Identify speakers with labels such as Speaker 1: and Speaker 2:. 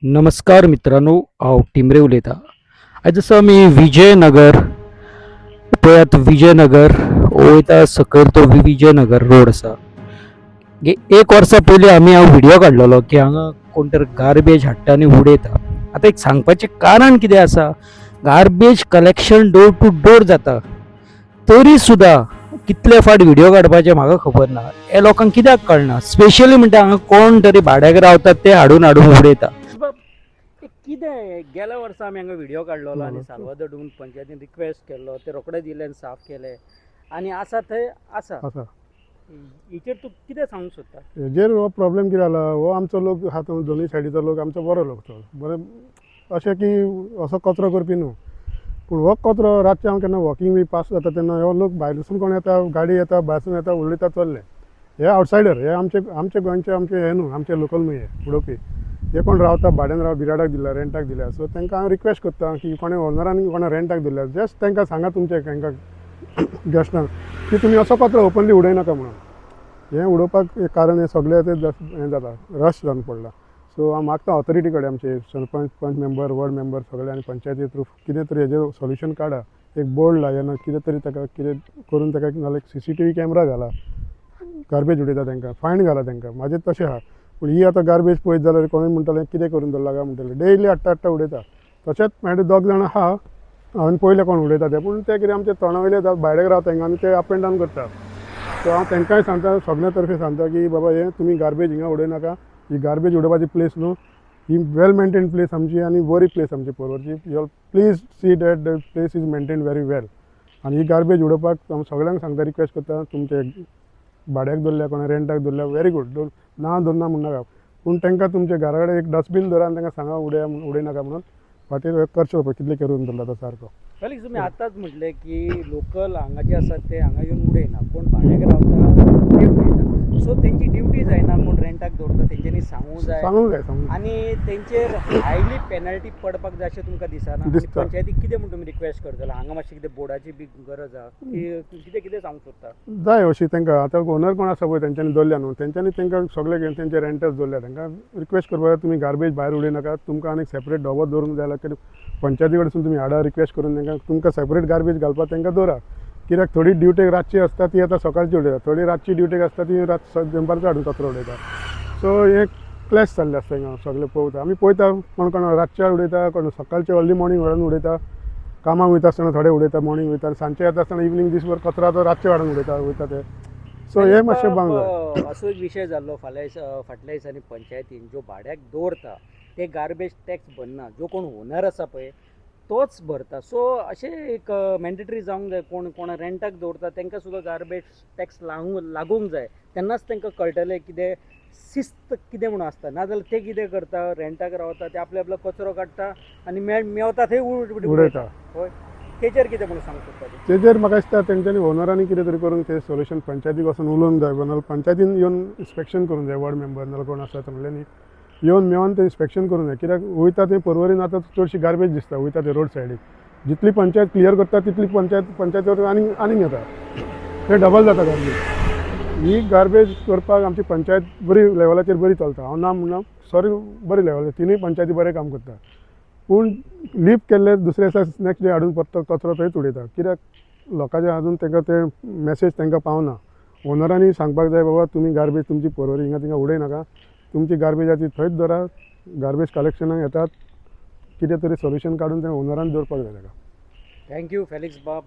Speaker 1: नमस्कार मित्रांनो, हांव टिमरे उलयतां. आयज आसा आमी विजयनगर पळयात. विजयनगर वयता सकयल तो विजयनगर रोड आसा. एक वर्सा पयलीं आमी हांव व्हिडिओ काडलेलो की हांगा कोण तर गार्बेज हाडटा आनी उडयता. आतां एक सांगपाचें कारण कितें आसा, garbage collection door to door जाता, तरी सुद्दां कितले फाट व्हिडिओ काडपाचे म्हाका खबर ना. हे लोकांक कित्याक कळना, स्पेशली म्हणटा हांगा कोण तरी भाड्याक रावतात ते हाडून उडयता. कितें गेल्या वर्सा आमी हांगा व्हिडिओ काडलेलो आनी सालवादर डून पंचायतीन रिक्वेस्ट केल्लो, ते रोखडे दिले आनी साफ केले आनी आसा थंय आसा. हेचेर तूं कितें सांगूंक सोदता?
Speaker 2: हेजेर हो प्रॉब्लेम कितें जाला, हो आमचो लोक हा दोनूय सायडीचो लोक आमचो बरो लोक तो बरें, अशें की असो कचरो करपी न्हू. पूण हो कचरो रातचे हांव केन्ना वॉकिंग बी पास जाता तेन्ना हो लोक भायरसून कोण येता, गाडी येता, भायरसून येता, उडयता चल्ले. हे आवटसायडर, हे आमचे गोंयचे आमचे हे न्हू, आमचे लोकल न्हू हे उडोवपी. हे कोण रावता भाड्यान बिराडाक दिल्या, रेंटाक दिल्या. सो तांकां हांव रिक्वेस्ट करता की कोणें ओनरान कोणा रेंटाक दिल्या, जस्ट तांकां सांगा तुमचे तांकां गेस्टांक की तुमी असो कचरो ओपनली उडयनाका म्हणून. हें उडोवपाक एक कारण हें सगळें तें हें जाता, रश जावन पडला. सो हांव मागता ऑथॉरिटी कडेन, आमचे सरपंच, पंच मेंबर, वॉर्ड मेंबर सगळे आनी पंचायती थ्रू कितें तरी हेजेर सोल्युशन काडा. एक बोर्ड लायना, कितें तरी ताका कितें करून ताका नाल्यार CCTV कॅमेरा घाला, गार्बेज उडयता तांकां फायन घाला तांकां. म्हाजें तशें आहा. पूण ही आतां गार्बेज पळयत जाल्यार कोणूय म्हणटलें कितें करून दवरला काय म्हणटलें. डेली हाडटा उडयता. तशेंच म्हाजे दोग जाण आहा, हांवें पळयलें कोण उडयता ते. पूण ते कितें आमचे तोंडावयले भायल्याक रावता हिंगा आनी ते अप एंड डावन करता. सो हांव तांकांय सांगता, सगळ्या तर्फे सांगता की बाबा हे तुमी गार्बेज हिंगा उडयनाका. ही गार्बेज उडोवपाची प्लेस न्हू, ही वेल मेंटेन प्लेस आमची आनी बरी प्लेस आमची पोरवरची. You please see that the place is maintain very well. आनी ही गार्बेज उडोवपाक हांव सगळ्यांक सांगता, रिक्वेस्ट करता, तुमचे भाड्याक दवरल्या कोणा रेंटाक दवरल्या व्हेरी गूड, ना दवरना म्हणनाका. पूण तांकां तुमच्या घरा कडेन एक डस्टबीन दवरा आनी तांकां सांगा उडयनाका म्हणून. फाटीर करचो पळय कितले करून दवरला तो सारको.
Speaker 1: कलीग तुम्ही आताच म्हटले की लोकल हांगा जे असतात ते हांगा येऊन उडयना, कोण भाड्याक रावता ते उडयता. सो तेंची ड्युटी जायना, कोण रेंटाक दवरता तेंच्यांनी सांगूंक जाय आनी तेंचेर हायली पेनल्टी पडपाक जाय अशें तुमकां दिसना? पंचायतीक कितें म्हणून तुमी रिक्वेस्ट करतले? हांगा मातशें कितें बोर्डाची बी गरज आहा की कितें सांगूंक सोदता?
Speaker 2: जाय अशी तांकां. आतां ओनर कोण आसा पळय तेंच्यांनी दवरल्या न्हू, तेंच्यांनी तांकां सगळे तेंचे रेंटर्स दवरल्या, तांकां रिक्वेस्ट करपाक तुमी गार्बेज भायर उडयनाका. तुमकां आनी सेपरेट डबो दवरूंक जाय जाल्यार पंचायती कडेन तुमी हाडा, रिक्वेस्ट करून तांकां तुमकां सेपरेट गार्बेज घालपाक तांकां दवरा. कित्याक थोडी ड्युटेक रातची आसता ती आतां सकाळची उडयता, थोडी रातची ड्युटेक आसता ती दनपारचो हाडून कचरो उडयता. सो हे क्लॅश जाल्ले आसता हिंगा सगळे पळयता आमी पळयता. कोण रातच्या उडयता, कोण सकाळचे अर्ली मॉर्निंग हाडून उडयता. कामाक वयता आसतना थोडे उडयता, मॉर्निंग वयता, सांजचे येता आसतना इवनिंग दिसभर कचरो तो रातचे हाडून उडयता वयता ते. सो हे मातशें बांग जाय.
Speaker 1: असो एक विशय जाल्लो फाटल्या दिसांनी पंचायतीन ज्यो भाड्याक दवरता ते गार्बेज टॅक्स भरना, जो कोण ओनर आसा पळय तोच भरता. सो अशें एक मॅन्डेटरी जावंक जाय, कोण रेंटाक दवरता तांकां सुद्दां गार्बेज टॅक्स लागूंक जाय. तेन्नाच तांकां कळटलें कितें शिस्त कितें म्हणून आसता. नाजाल्यार ते कितें करता, रेंटाक रावता, ते आपलो कचरो काडटा आनी मेवता थंय उडयता. हय, तेचेर कितें म्हणून सांगूंक सोदता?
Speaker 2: तेचेर म्हाका दिसता तेंच्यांनी ओनरांनी कितें तरी करून ते सोल्युशन पंचायतीक वचून उलोवंक जाय. नाल्यार पंचायतीन येवन इन्स्पेक्शन करूंक जाय. वॉर्ड मेंबर नाल्यार कोण आसा तांच्यांनी येवन मेळोन ते इन्स्पेक्शन करूंक जाय. कित्याक वयता थंय पर्वरीन आतां चडशी गार्बेज दिसता वयता ते रोड सायडीक. जितली पंचायत क्लियर करता तितली पंचायतीवर आनीक येता, ते डबल जाता गार्बेज. ही गार्बेज करपाक आमची पंचायत बरी लेवलाचेर बरी चलता, हांव ना म्हणना, सॉरी, बरी लेवल तिनूय पंचायती बरें काम करता. पूण लिफ्ट केल्ले दुसरे दिसा नेक्स्ट डे हाडून परतो कचरो थंयच उडयता. कित्याक लोकांचे अजून तांकां ते मॅसेज तांकां पावना. ओनरांनी सांगपाक जाय, बाबा तुमी गार्बेज तुमची पर्वरी हिंगा थिंगा उडयनाका, तुमची गार्बेज आसा ती थंयच दवरा. गार्बेज कलेक्शनाक येतात, कितें तरी सोल्युशन काडून ते ओनरान दवरपाक जाय ताका.
Speaker 1: थँक्यू फेलिक्स बाब.